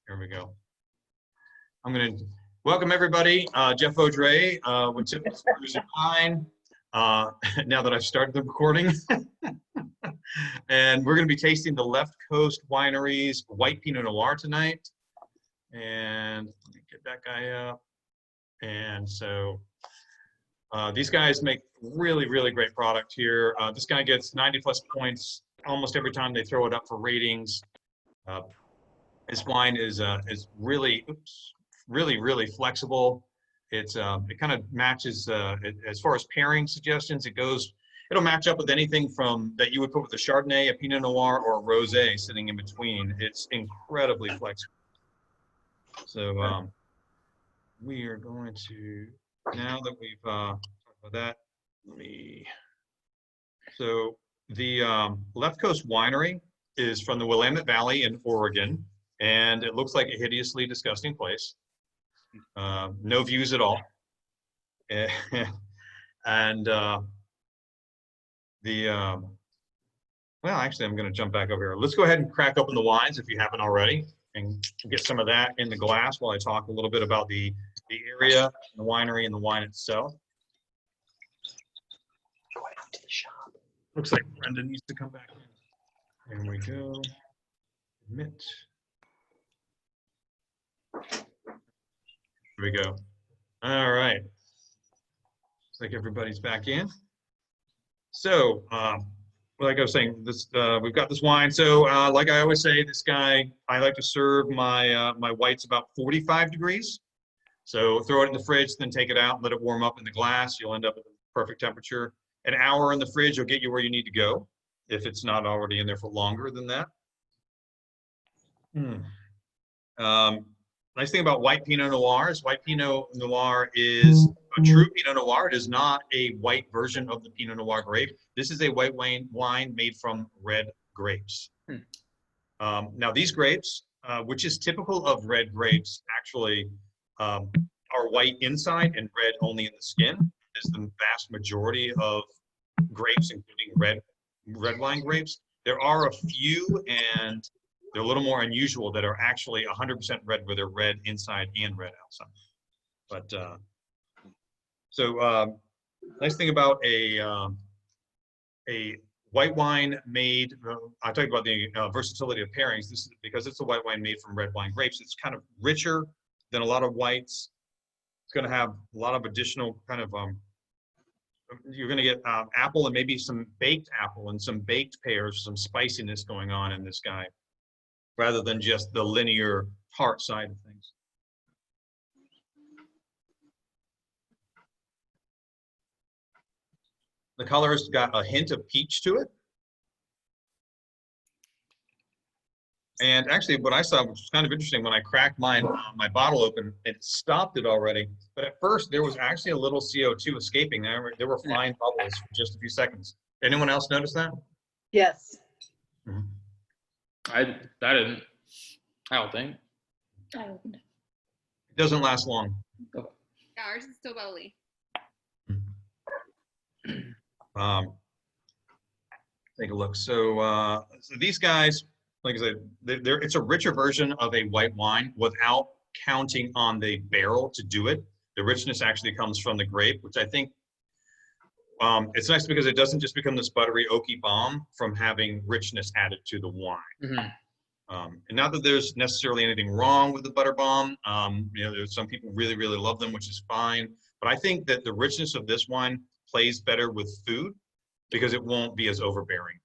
Here we go. I'm going to welcome everybody. Jeff Audrey with Tipple Brews and Wine. Now that I've started the recording. And we're going to be tasting the Left Coast Winery's White Pinot Noir tonight. And let me get that guy up. And so these guys make really, really great product here. This guy gets 90+ points almost every time they throw it up for ratings. This wine is really, really flexible. It's it kind of matches as far as pairing suggestions. It'll match up with anything from that you would put with a Chardonnay, a Pinot Noir, or a Rosé sitting in between. It's incredibly flexible. So we are going to, now that we've talked about that, so the Left Coast Winery is from the Willamette Valley in Oregon, and it looks like a hideously disgusting place. No views at all. And well, actually, I'm going to jump back over here. Let's go ahead and crack open the wines if you haven't already, and get some of that in the glass while I talk a little bit about the area, the winery, and the wine itself. Going up to the shop. Looks like Brenda needs to come back in. There we go. Admit. Here we go. All right. Looks like everybody's back in. So, like I was saying, this we've got this wine. So, like I always say, this guy, I like to serve my my whites about 45 degrees. So throw it in the fridge, then take it out, let it warm up in the glass. You'll end up at the perfect temperature. An hour in the fridge will get you where you need to go, if it's not already in there for longer than that. Nice thing about white Pinot Noir is white Pinot Noir is a true Pinot Noir. It is not a white version of the Pinot Noir grape. This is a white wine made from red grapes. Now these grapes, which is typical of red grapes, actually are white inside and red only in the skin. Is the vast majority of grapes, including red wine grapes. There are a few, and they're a little more unusual, that are actually 100% red, where they're red inside and red outside. But nice thing about a white wine made, I talked about the versatility of pairings. This is because it's a white wine made from red wine grapes. It's kind of richer than a lot of whites. It's going to have a lot of additional kind of, you're going to get apple and maybe some baked apple and some baked pears, some spiciness going on in this guy, rather than just the linear tart side of things. The color has got a hint of peach to it. And actually, what I saw, which was kind of interesting, when I cracked my bottle open, it stopped it already. But at first, there was actually a little CO2 escaping. There were fine bubbles for just a few seconds. Anyone else notice that? Yes. I didn't. I don't think. It doesn't last long. Yeah, ours is still bubbly. Take a look. So, so these guys, like I said, it's a richer version of a white wine without counting on the barrel to do it. The richness actually comes from the grape, which I think it's nice because it doesn't just become this buttery, oaky bomb from having richness added to the wine. And not that there's necessarily anything wrong with the butter bomb. You know, there's some people really, really love them, which is fine. But I think that the richness of this wine plays better with food because it won't be as overbearing.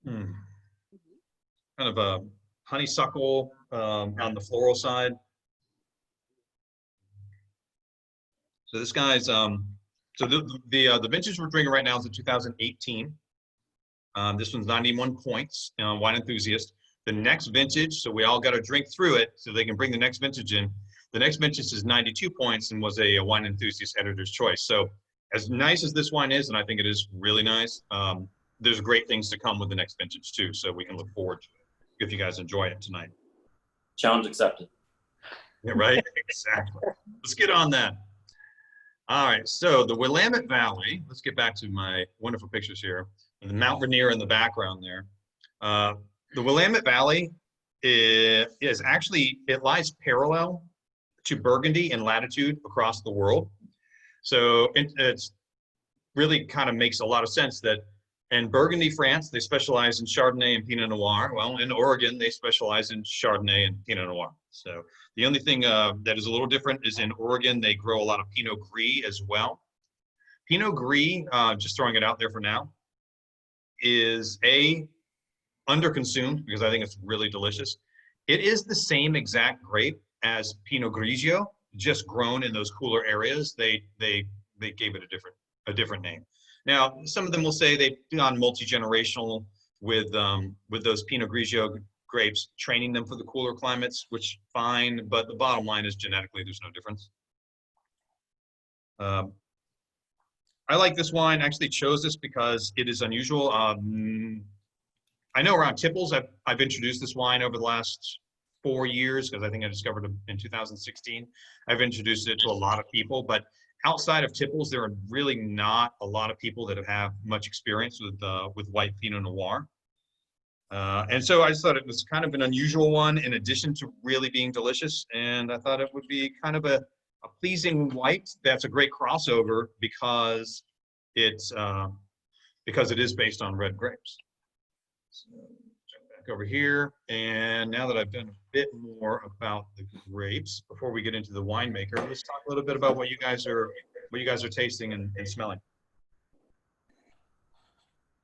Kind of a honeysuckle on the floral side. So this guy's so the vintage we're drinking right now is a 2018. This one's 91 points, Wine Enthusiast. The next vintage, so we all got to drink through it so they can bring the next vintage in. The next vintage is 92 points and was a Wine Enthusiast Editor's Choice. So as nice as this wine is, and I think it is really nice, there's great things to come with the next vintage too, so we can look forward to it if you guys enjoy it tonight. Challenge accepted. Yeah, right? Exactly. Let's get on that. All right, so the Willamette Valley, let's get back to my wonderful pictures here. And the Mount Rainier in the background there. The Willamette Valley is actually, it lies parallel to Burgundy in latitude across the world. So it's really kind of makes a lot of sense that in Burgundy, France, they specialize in Chardonnay and Pinot Noir. Well, in Oregon, they specialize in Chardonnay and Pinot Noir. So the only thing that is a little different is in Oregon, they grow a lot of Pinot Gris as well. Pinot Gris, just throwing it out there for now, is underconsumed because I think it's really delicious. It is the same exact grape as Pinot Grigio, just grown in those cooler areas. They gave it a different name. Now, some of them will say they've gone multi-generational with those Pinot Grigio grapes, training them for the cooler climates, which fine, but the bottom line is genetically there's no difference. I like this wine. I actually chose this because it is unusual. I know around Tipples, I've introduced this wine over the last 4 years because I think I discovered it in 2016. I've introduced it to a lot of people, but outside of Tipples, there are really not a lot of people that have much experience with white Pinot Noir. And so I just thought it was kind of an unusual one in addition to really being delicious. And I thought it would be kind of a pleasing white that's a great crossover because it is based on red grapes. So jump back over here. And now that I've done a bit more about the grapes, before we get into the winemaker, let's talk a little bit about what you guys are tasting and smelling.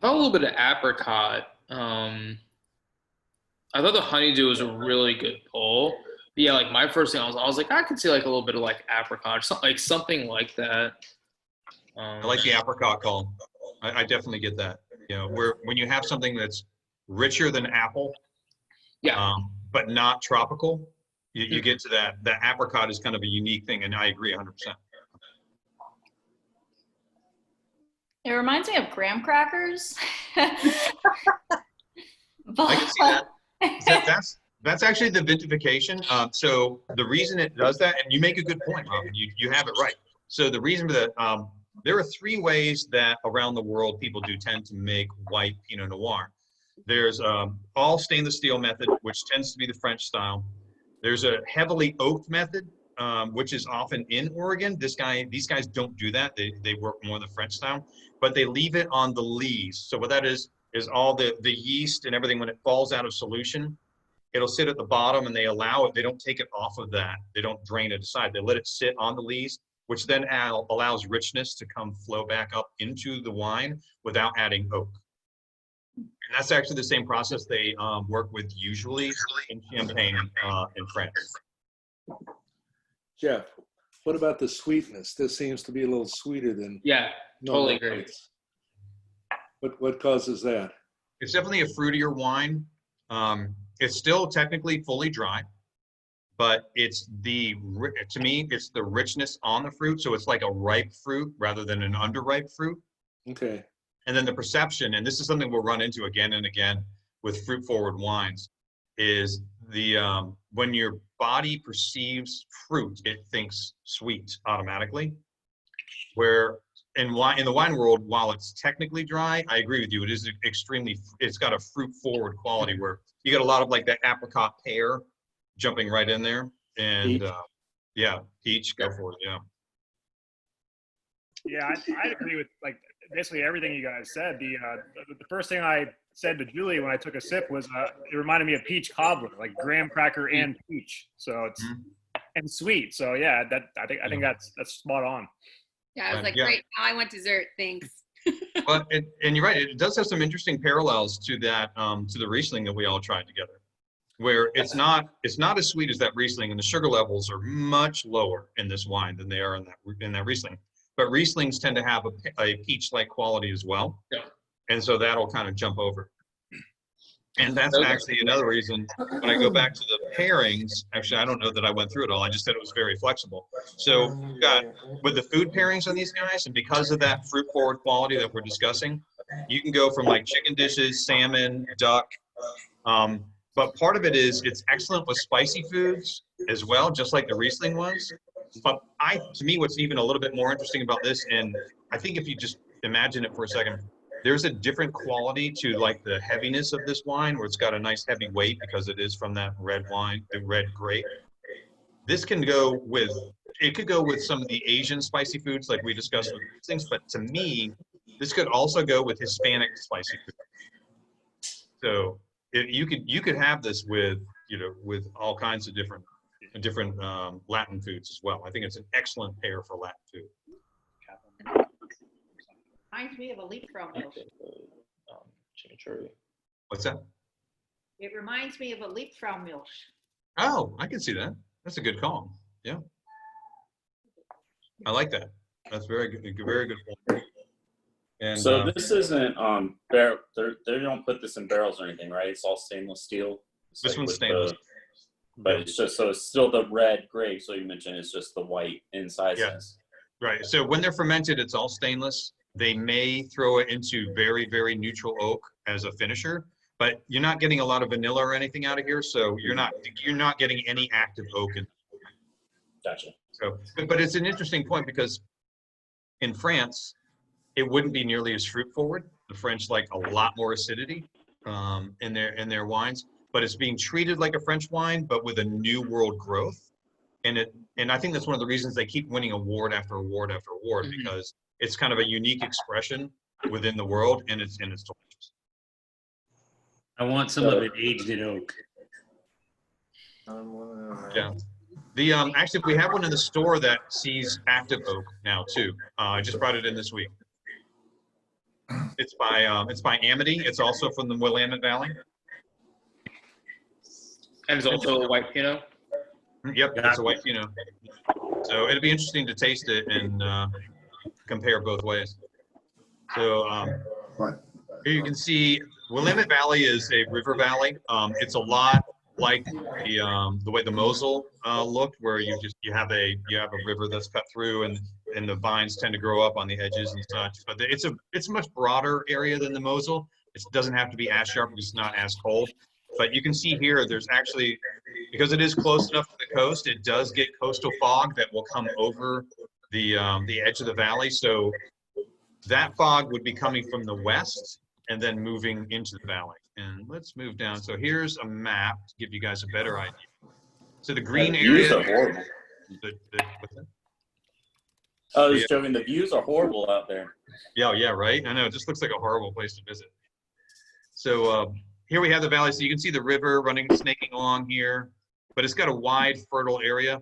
I felt a little bit of apricot. I thought the honeydew was a really good pull. But yeah, like my first thing, I was like, I could see like a little bit of like apricot, something like that. I like the apricot call. I definitely get that. You know, when you have something that's richer than apple, Yeah. But not tropical, you get to that. The apricot is kind of a unique thing, and I agree 100%. It reminds me of graham crackers. I can see that. That's actually the vinification. So the reason it does that, and you make a good point, Robin, you have it right. So the reason for that, there are 3 ways that around the world people do tend to make white Pinot Noir. There's all stainless steel method, which tends to be the French style. There's a heavily oaked method, which is often in Oregon. These guys don't do that. They work more the French style, but they leave it on the lees. So what that is all the yeast and everything, when it falls out of solution, it'll sit at the bottom and they allow it. They don't take it off of that. They don't drain it aside. They let it sit on the lees, which then allows richness to flow back up into the wine without adding oak. And that's actually the same process they work with usually in Champagne in France. Jeff, what about the sweetness? This seems to be a little sweeter than Yeah, totally agree. What causes that? It's definitely a fruitier wine. It's still technically fully dry, but to me, it's the richness on the fruit. So it's like a ripe fruit rather than an underripe fruit. Okay. And then the perception, and this is something we'll run into again and again with fruit forward wines, is when your body perceives fruit, it thinks sweet automatically. Where in the wine world, while it's technically dry, I agree with you. It is it's got a fruit forward quality where you get a lot of like that apricot pear jumping right in there. And Peach. Yeah, peach, go for it. Yeah. Yeah, I agree with like basically everything you guys said. The first thing I said to Julie when I took a sip was it reminded me of peach cobbler, like graham cracker and peach. So it's and sweet. So yeah, I think that's spot on. Yeah, I was like, great. Now I want dessert. Thanks. Well, and you're right. It does have some interesting parallels to that to the Riesling that we all tried together, where it's not as sweet as that Riesling, and the sugar levels are much lower in this wine than they are in that Riesling. But Rieslings tend to have a peach-like quality as well. Yeah. And so that'll kind of jump over. And that's actually another reason when I go back to the pairings, actually, I don't know that I went through it all. I just said it was very flexible. So we've got with the food pairings on these guys, and because of that fruit forward quality that we're discussing, you can go from like chicken dishes, salmon, duck. But part of it is it's excellent with spicy foods as well, just like the Riesling was. But to me, what's even a little bit more interesting about this, and I think if you just imagine it for a second, there's a different quality to like the heaviness of this wine, where it's got a nice heavy weight because it is from that red wine, the red grape. This can go with, it could go with some of the Asian spicy foods like we discussed with these things, but to me, this could also go with Hispanic spicy food. So you could have this with, you know, with all kinds of different Latin foods as well. I think it's an excellent pair for Latin food. Reminds me of a leaf from milk. Chimichurri. What's that? It reminds me of a leaf from milk. Oh, I can see that. That's a good call. Yeah. I like that. That's very good. Very good point. And So this isn't barrel. They don't put this in barrels or anything, right? It's all stainless steel. It's this like one's with stainless. but it's just, so it's still the red grape. So you mentioned it's just the white inside. Yeah. Right. So when they're fermented, it's all stainless. They may throw it into very, very neutral oak as a finisher, but you're not getting a lot of vanilla or anything out of here. So you're not getting any active oak in. Gotcha. So, but it's an interesting point because in France, it wouldn't be nearly as fruit forward. The French like a lot more acidity in their wines, but it's being treated like a French wine, but with a new world growth. And I think that's one of the reasons they keep winning award after award after award, because it's kind of a unique expression within the world, and it's delicious. I want some of it aged in oak. Yeah. The actually we have one in the store that sees active oak now too. I just brought it in this week. It's by Amity. It's also from the Willamette Valley. And it's also a white Pinot. Yep, it's a white Pinot. So it'll be interesting to taste it and compare both ways. So here you can see Willamette Valley is a river valley. It's a lot like the way the Mosel looked, where you have a river that's cut through, and the vines tend to grow up on the edges and such. But it's a much broader area than the Mosel. It doesn't have to be as sharp because it's not as cold. But you can see here, there's actually, because it is close enough to the coast, it does get coastal fog that will come over the edge of the valley. So that fog would be coming from the west and then moving into the valley. And let's move down. So here's a map to give you guys a better idea. So the green area. Views are horrible. I was joking. The views are horrible out there. Yeah, right. I know. It just looks like a horrible place to visit. So here we have the valley. So you can see the river running, snaking along here, but it's got a wide, fertile area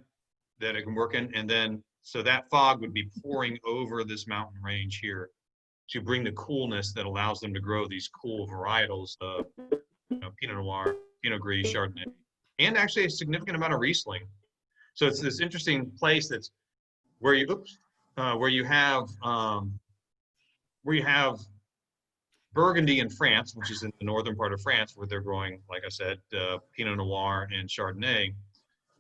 that it can work in. And then, so that fog would be pouring over this mountain range here to bring the coolness that allows them to grow these cool varietals of Pinot Noir, Pinot Gris, Chardonnay, and actually a significant amount of Riesling. So it's this interesting place that's where you have Burgundy in France, which is in the northern part of France, where they're growing, like I said, Pinot Noir and Chardonnay.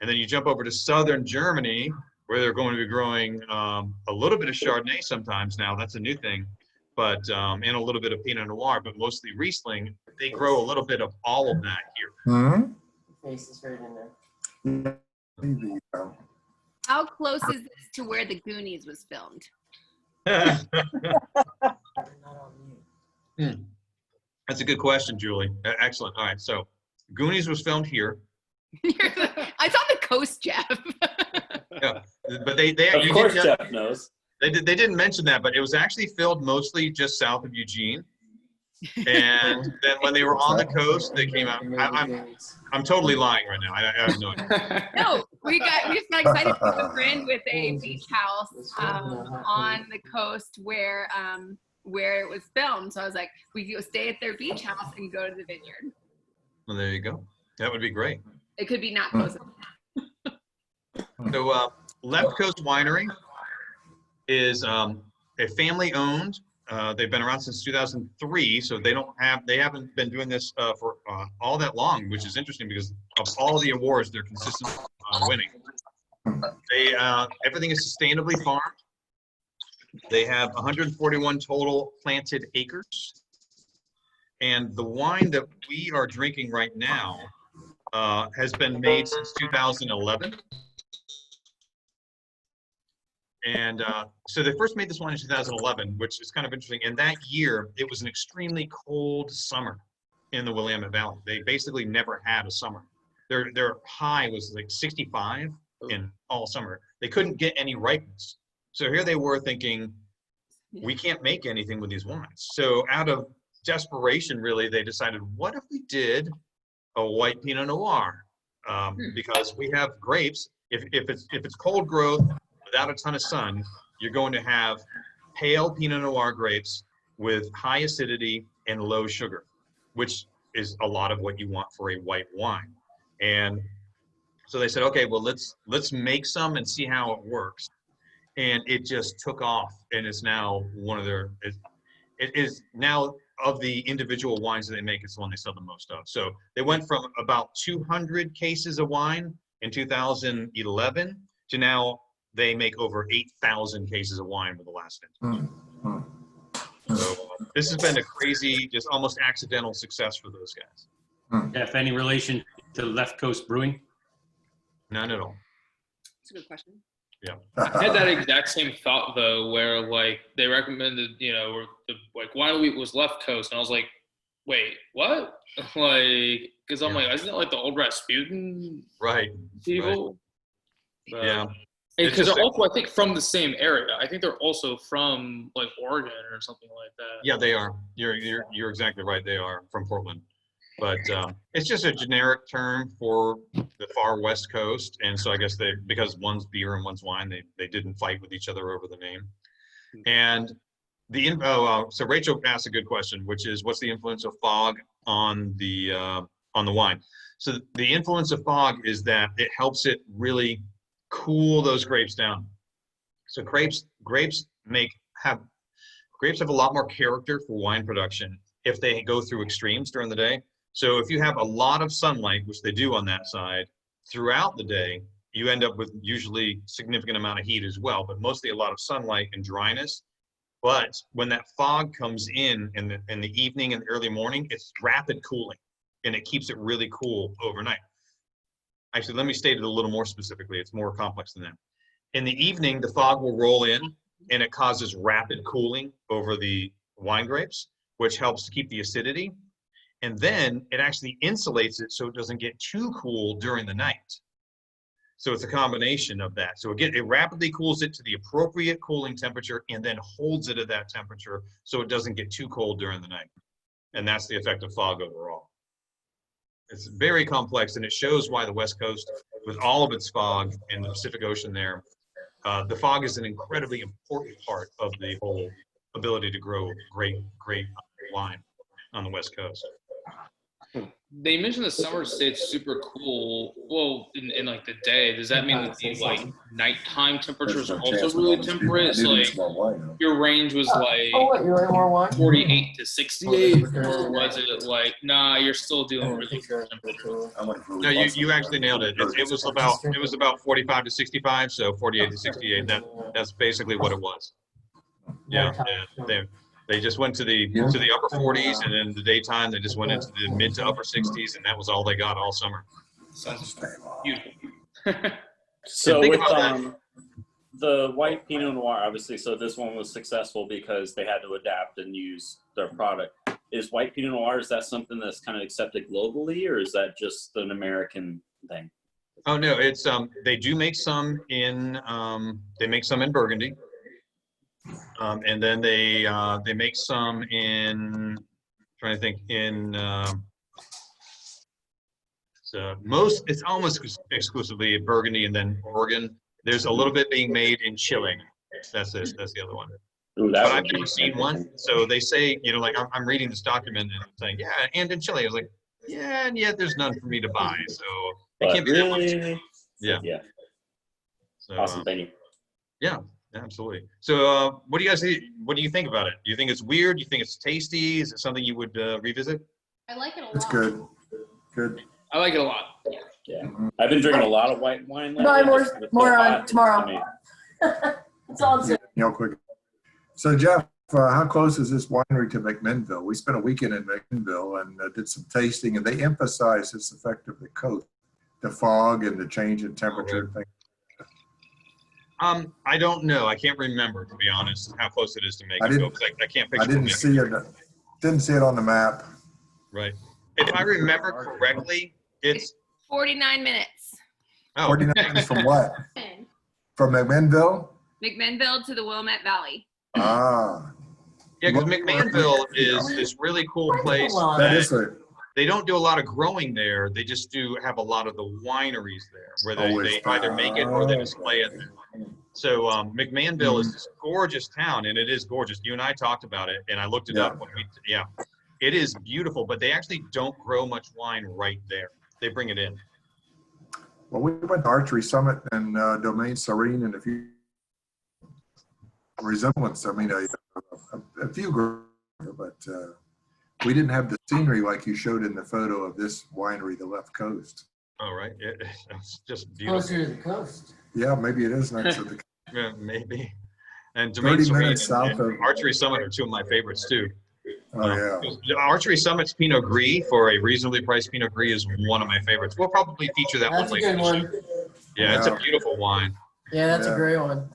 And then you jump over to southern Germany, where they're going to be growing a little bit of Chardonnay sometimes now. That's a new thing. But and a little bit of Pinot Noir, but mostly Riesling. They grow a little bit of all of that here. Face is right in there. How close is this to where the Goonies was filmed? That's a good question, Julie. Excellent. All right, so Goonies was filmed here. I saw the coast, Jeff. Yeah, but they Of course, Jeff knows. They didn't mention that, but it was actually filmed mostly just south of Eugene. And then when they were on the coast, they came out. I'm totally lying right now. I have no idea. No, we just got excited to have a friend with a beach house on the coast where it was filmed. So I was like, we could go stay at their beach house and go to the vineyard. Well, there you go. That would be great. It could be not close enough. So Left Coast Winery is a family-owned. They've been around since 2003, so they haven't been doing this for all that long, which is interesting because of all the awards they're consistently winning. Everything is sustainably farmed. They have 141 total planted acres, and the wine that we are drinking right now has been made since 2011. And so they first made this wine in 2011, which is kind of interesting. And that year, it was an extremely cold summer in the Willamette Valley. They basically never had a summer. Their high was like 65 in all summer. They couldn't get any ripeness. So here they were thinking, we can't make anything with these wines. So out of desperation, really, they decided, what if we did a white Pinot Noir? Because we have grapes. If it's cold growth without a ton of sun, you're going to have pale Pinot Noir grapes with high acidity and low sugar, which is a lot of what you want for a white wine. And so they said, okay, well, let's make some and see how it works. And it just took off, and it's now one of their, it is now of the individual wines that they make, it's the one they sell the most of. So they went from about 200 cases of wine in 2011 to now they make over 8,000 cases of wine with the last vintage. So this has been a crazy, just almost accidental success for those guys. Jeff, any relation to Left Coast Brewing? None at all. That's a good question. Yeah. I had that exact same thought though, where like they recommended, you know, or like wine of the week was Left Coast, and I was like, wait, what? Like, because I'm like, isn't it like the old Rasputin people? Right. Yeah. Because they're also, I think, from the same area. I think they're also from like Oregon or something like that. Yeah, they are. You're exactly right. They are from Portland, but it's just a generic term for the far West Coast. And so I guess because one's beer and one's wine, they didn't fight with each other over the name. And so Rachel asked a good question, which is, what's the influence of fog on the wine? So the influence of fog is that it helps it really cool those grapes down. So grapes have a lot more character for wine production if they go through extremes during the day. So if you have a lot of sunlight, which they do on that side, throughout the day, you end up with usually significant amount of heat as well, but mostly a lot of sunlight and dryness. But when that fog comes in the evening and the early morning, it's rapid cooling, and it keeps it really cool overnight. Actually, let me state it a little more specifically. It's more complex than that. In the evening, the fog will roll in, and it causes rapid cooling over the wine grapes, which helps to keep the acidity. And then it actually insulates it so it doesn't get too cool during the night. So it's a combination of that. So it rapidly cools it to the appropriate cooling temperature and then holds it at that temperature so it doesn't get too cold during the night. And that's the effect of fog overall. It's very complex, and it shows why the West Coast, with all of its fog and the Pacific Ocean there, the fog is an incredibly important part of the whole ability to grow great wine on the West Coast. They mentioned the summer stays super cool. Well, in like the day, does that mean that the like nighttime temperatures are also really temperate? So like your range was like 48 to 68, or was it like, nah, you're still doing really good temperatures? No, you actually nailed it. It was about 45 to 65, so 48 to 68. That's basically what it was. Yeah, they just went to the upper 40s, and in the daytime they just went into the mid to upper 60s, and that was all they got all summer. Sounds beautiful. So with the white Pinot Noir, obviously, so this one was successful because they had to adapt and use their product. Is white Pinot Noir, is that something that's kind of accepted globally, or is that just an American thing? Oh no, it's they do make some in Burgundy. And then they make some in, trying to think, it's almost exclusively Burgundy and then Oregon. There's a little bit being made in Chile. That's the other one. Ooh, but I've never seen one. So they say, like I'm reading this document and saying, yeah, and in Chile. I was like, yeah, and yet there's none for me to buy. So it can't be that much. Yeah. So, awesome. Thank you. Yeah. Absolutely. So, what do you think about it? Do you think it's weird? Do you think it's tasty? Is it something you would revisit? I like it a lot. It's good. Good. I like it a lot. Yeah. I've been drinking a lot of white wine lately. No, more on tomorrow. It's all good. Quick. So, Jeff, how close is this winery to McMinnville? We spent a weekend in McMinnville and did some tasting, and they emphasized this effect of the coast, the fog and the change in temperature and things. I don't know. I can't remember, to be honest, how close it is to I Makenville. didn't- 'Cause I can't picture I didn't Makenville. see it. Didn't see it on the map. Right. If I remember correctly, it's 49 minutes. 49 minutes from what? From McMinnville? McMinnville to the Willamette Valley. Ah, Yeah, because McMahonville is this really cool place. that is a, They don't do a lot of growing there. They just do have a lot of the wineries there, where they either make it or they display it there. So McMahonville is this gorgeous town, and it is gorgeous. You and I talked about it, and I looked it up. It is beautiful, but they actually don't grow much wine right there. They bring it in. well, we went to Archery Summit and Domaine Serene and a few resemblance. I mean, a few, but we didn't have the scenery like you showed in the photo of this winery, the Left Coast. Oh, right. It's just beautiful. Closer to the coast. Yeah, maybe it is next to the Yeah, maybe. And Domaine 30 Serene minutes south and of. Archery Summit are two of my favorites too. Oh, yeah. Archery Summit's Pinot Gris for a reasonably priced Pinot Gris is one of my favorites. We'll probably feature that That's a one later. good this one. year. Yeah, it's a Yeah. beautiful wine. Yeah, that's Yeah. a great one.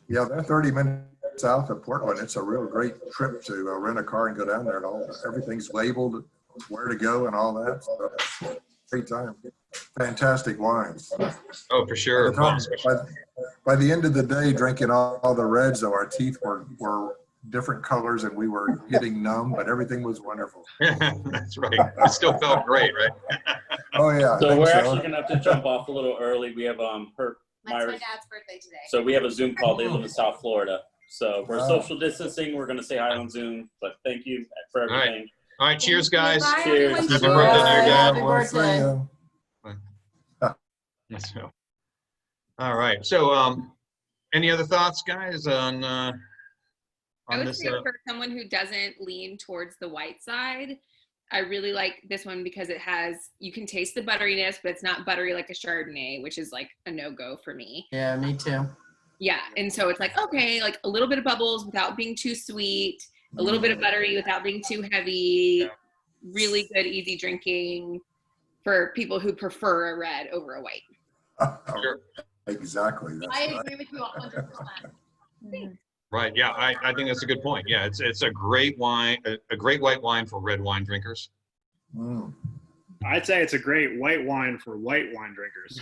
Yeah, they're 30 minutes south of Portland. It's a real great trip to rent a car and go down there, and everything's labeled, where to go and all that. So it's a great time. Fantastic wines. Oh, for sure. By the end of the day, drinking all the reds, though, our teeth were different colors and we were getting numb, but everything was wonderful. That's right. It still felt great, right? Oh, yeah. I So think we're so. actually gonna have to jump off a little early. We have That's my Myra's. dad's birthday today. So we have a Zoom call. They live in South Florida. So we're Wow. social distancing. We're gonna say hi on Zoom, but thank you for right. everything. All right, cheers, guys. Bye, Cheers. everyone. Happy birthday there, Dad. Happy Well, see birthday. ya. So, all right. So, any other thoughts, guys, on I would this? say for someone who doesn't lean towards the white side, I really like this one because you can taste the butteriness, but it's not buttery like a Chardonnay, which is like a no-go for me. Yeah, me too. Yeah, and so it's like, okay, like a little bit of bubbles without being too sweet, a little bit of buttery without being too heavy, really good, easy drinking for people who prefer a red over a white. Sure. Exactly. That's I right. agree with you 100%. Right. Yeah, I think that's a good point. Yeah, it's a great wine, a great white wine for red wine drinkers. Mm. I'd say it's a great white wine for white wine drinkers.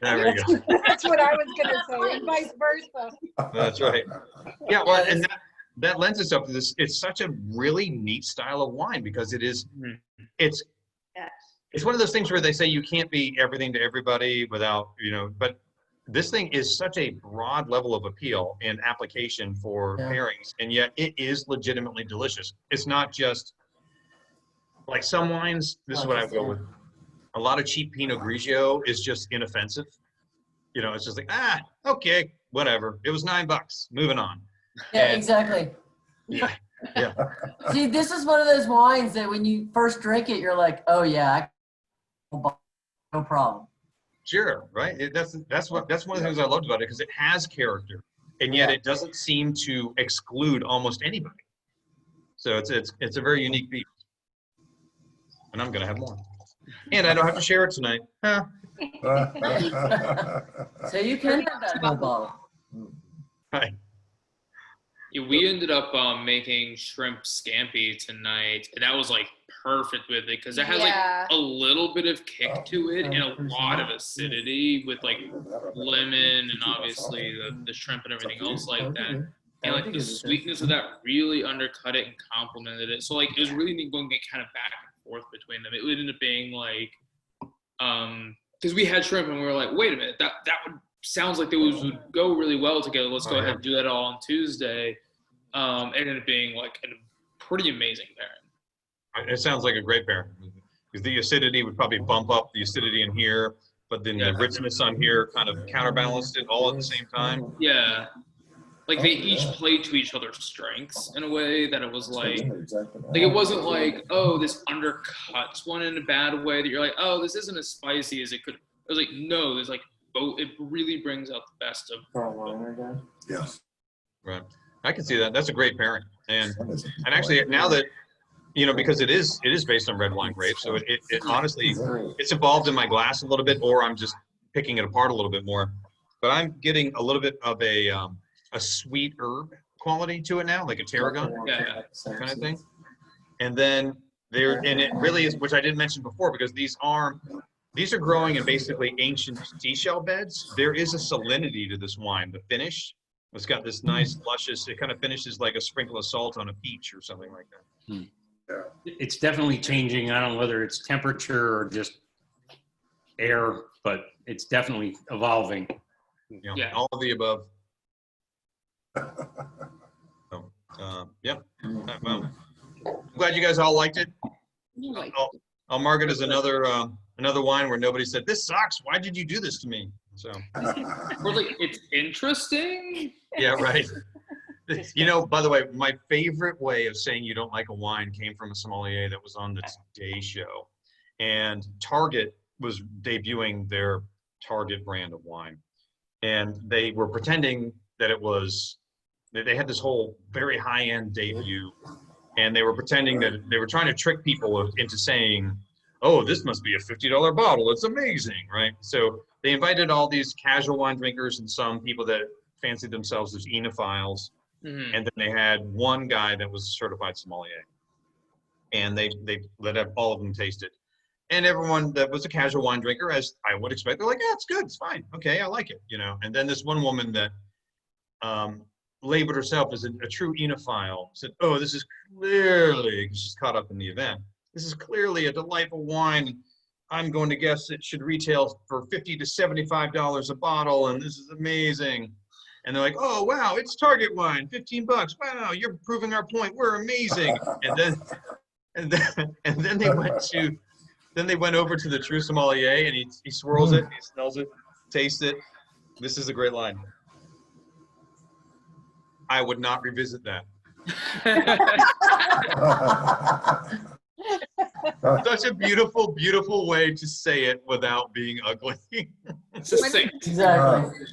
There we go. That's what I was gonna say, and vice versa. That's right. Yeah, well, and that lends itself to this. It's such a really neat style of wine because it's one of those things where they say you can't be everything to everybody without, but this thing is such a broad level of appeal and application for pairings, and yet it is legitimately delicious. It's not just like some wines. This is what I go with. A lot of cheap Pinot Grigio is just inoffensive. It's just like, okay, whatever. It was $9. Moving on. Yeah, And- exactly. Yeah. See, this is one of those wines that when you first drink it, you're like, oh yeah, no problem. Sure, right. That's one of the things I loved about it because it has character, and yet it doesn't seem to exclude almost anybody. So it's a very unique beast, and I'm gonna have more, and I don't have to share it tonight. Huh. So you can have that whole bottle. Right. Yeah, we ended up making shrimp scampi tonight, and that was like perfect with it because it has Yeah. like a little bit of kick to it and a lot of acidity with like lemon and obviously the shrimp and everything else like that. And like the sweetness of that really undercut it and complemented it. So like it was really neat going kind of back and forth between them. It would end up being like, because we had shrimp and we were like, wait a minute, that would sounds like those would go really well together. Let's go ahead and do that all on Tuesday. It ended up being like a pretty amazing pairing. It sounds like a great pairing because the acidity would probably bump up the acidity in here, but then the richness on here kind of counterbalanced it all at the same time. Yeah. Like they each played to each other's strengths in a way that it was like it wasn't like, oh, this undercuts one in a bad way that you're like, oh, this isn't as spicy as it could. It was like, no, there's like both. It really brings out the best of. Yes. Right. I can see that. That's a great pairing. And actually now that, because it is based on red wine grapes, so it honestly, it's involved in my glass a little bit, or I'm just picking it apart a little bit more. but I'm getting a little bit of a sweet herb quality to it now, like a tarragon kind of thing. And then and it really is, which I didn't mention before, because these are growing in basically ancient seashell beds. There is a salinity to this wine. The finish, it's got this nice luscious, it kind of finishes like a sprinkle of salt on a peach or something like that. It's definitely changing. I don't know whether it's temperature or just air, but it's definitely evolving. Yeah. All of the above. So, yeah. Well, I'm glad you guys all liked it. I'll mark it as another wine where nobody said, "This sucks. Why did you do this to me?" So, Or like, it's interesting. yeah, right. You know, by the way, my favorite way of saying you don't like a wine came from a sommelier that was on the Today Show, and Target was debuting their Target brand of wine, and they were pretending that it was. They had this whole very high-end debut, and they were pretending that they were trying to trick people into saying, "Oh, this must be a $50 bottle. It's amazing," right? So they invited all these casual wine drinkers and some people that fancied themselves as enophiles. And then they had one guy that was a certified sommelier, and they let all of them taste it. And everyone that was a casual wine drinker, as I would expect, they're like, "Yeah, it's good, it's fine, okay, I like it," you know. And then this one woman that labeled herself as a true enophile said, "Oh, this is clearly," because she's caught up in the event, "this is clearly a delightful wine. I'm going to guess it should retail for $50 to $75 a bottle, and this is amazing." And they're like, "Oh, wow, it's Target wine, $15. Wow, you're proving our point. We're amazing." And then they went over to the true sommelier, and he swirls it, he smells it, tastes it. This is a great line. I would not revisit that. Such a beautiful, beautiful way to say it without being ugly. Exactly.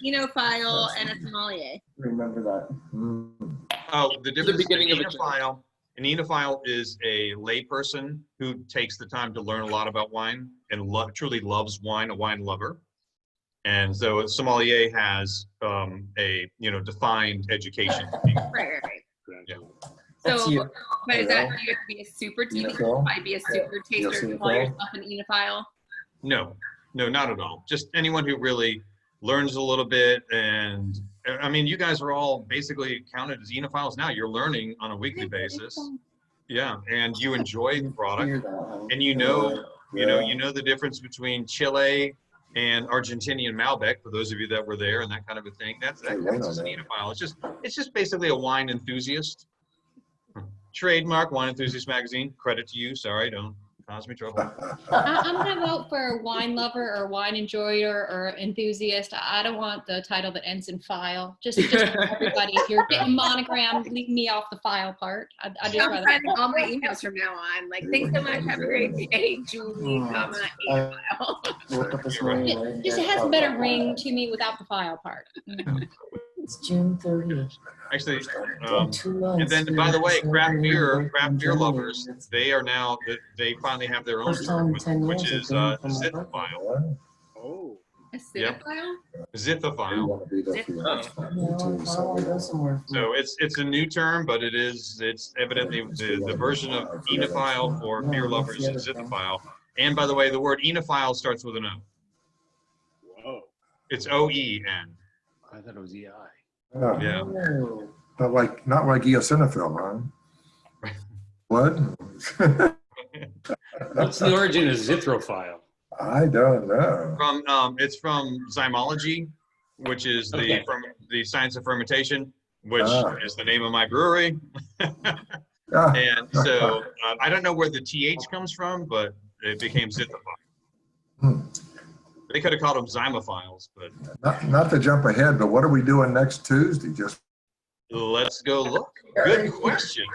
Enophile and a sommelier. Remember that. Oh, the difference. The beginning of a enophile. An enophile is a layperson who takes the time to learn a lot about wine and truly loves wine, a wine lover. And so a sommelier has a defined education. Right. Yeah. So, but is that, do you have to be a super taster? Might be a super taster to call yourself an enophile? No, not at all. Just anyone who really learns a little bit. And I mean, you guys are all basically counted as enophiles now. You're learning on a weekly basis. Yeah, and you enjoy the product, and you know the difference between Chile and Argentinian Malbec, for those of you that were there, and that kind of a thing. That's just an enophile. It's just basically a wine enthusiast. Trademark Wine Enthusiast Magazine. Credit to you. Sorry, don't cause me trouble. I'm going to vote for wine lover or wine enjoyer or enthusiast. I don't want the title that ends in file. Just for everybody. If you're getting monogram, leave me off the file part. I just I'm rather. sending all my emails from now on. Like, thanks so much. Have a great day, Julie, enophile. It just has a better ring to me without the file part. It's June 30th. Actually, and then by the way, craft beer lovers, they finally have their own term, which is zithophile. Oh. A zithophile? Zithophile. So it's a new term, but it's evidently the version of enophile for beer lovers is zithophile. And by the way, the word enophile starts with an O. Whoa. It's O-E-N. I thought it was EI. Yeah. Not like eosinophil, huh? What? What's the origin of zithrophile? I don't know. It's from zymology, which is the science of fermentation, which is the name of my brewery. And so I don't know where the TH comes from, but it became zithophile. They could have called them zymophiles, but not to jump ahead, but what are we doing next Tuesday? Just let's go look. Good question.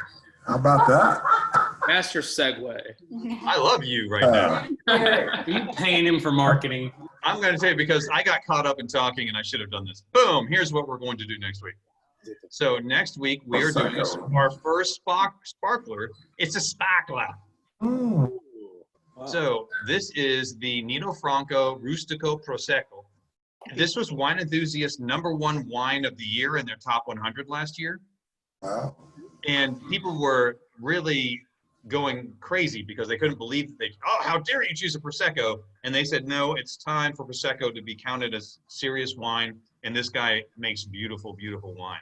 How about that? Master segue. I love you right now. Are you paying him for marketing? I'm going to tell you because I got caught up in talking and I should have done this. Boom. Here's what we're going to do next week. So next week we are doing our first sparkler. It's a sparkler. Wow. So this is the Nino Franco Rustico Prosecco. This was Wine Enthusiast #1 wine of the year in their top 100 last year. Wow. And people were really going crazy because they couldn't believe that how dare you choose a Prosecco? And they said, no, it's time for Prosecco to be counted as serious wine. And this guy makes beautiful, beautiful wine.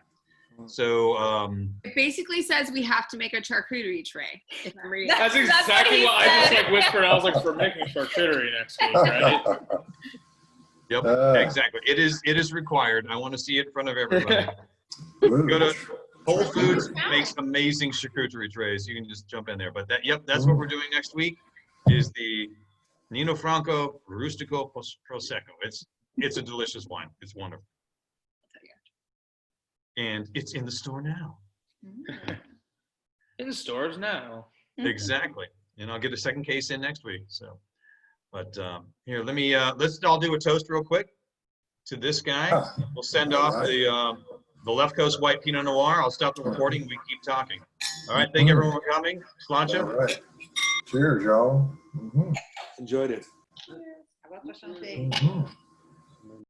So It basically says we have to make a charcuterie tray. If I'm reading. That's exactly what I just like whispered. I was like, we're making charcuterie next week, right? Yep, exactly. It is required. I want to see it in front of everybody. Go to Whole Foods, makes amazing charcuterie trays. You can just jump in there. But that's what we're doing next week. Is the Nino Franco Rustico Prosecco. It's a delicious wine. It's wonderful. And it's in the store now. In the stores now. Exactly. And I'll get a second case in next week. So, but here, let's all do a toast real quick to this guy. We'll send off the Left Coast White Pinot Noir. I'll stop the recording. We keep talking. All right. Thank everyone for coming. Sláinte. All right. Cheers, y'all. Enjoyed it. Cheers.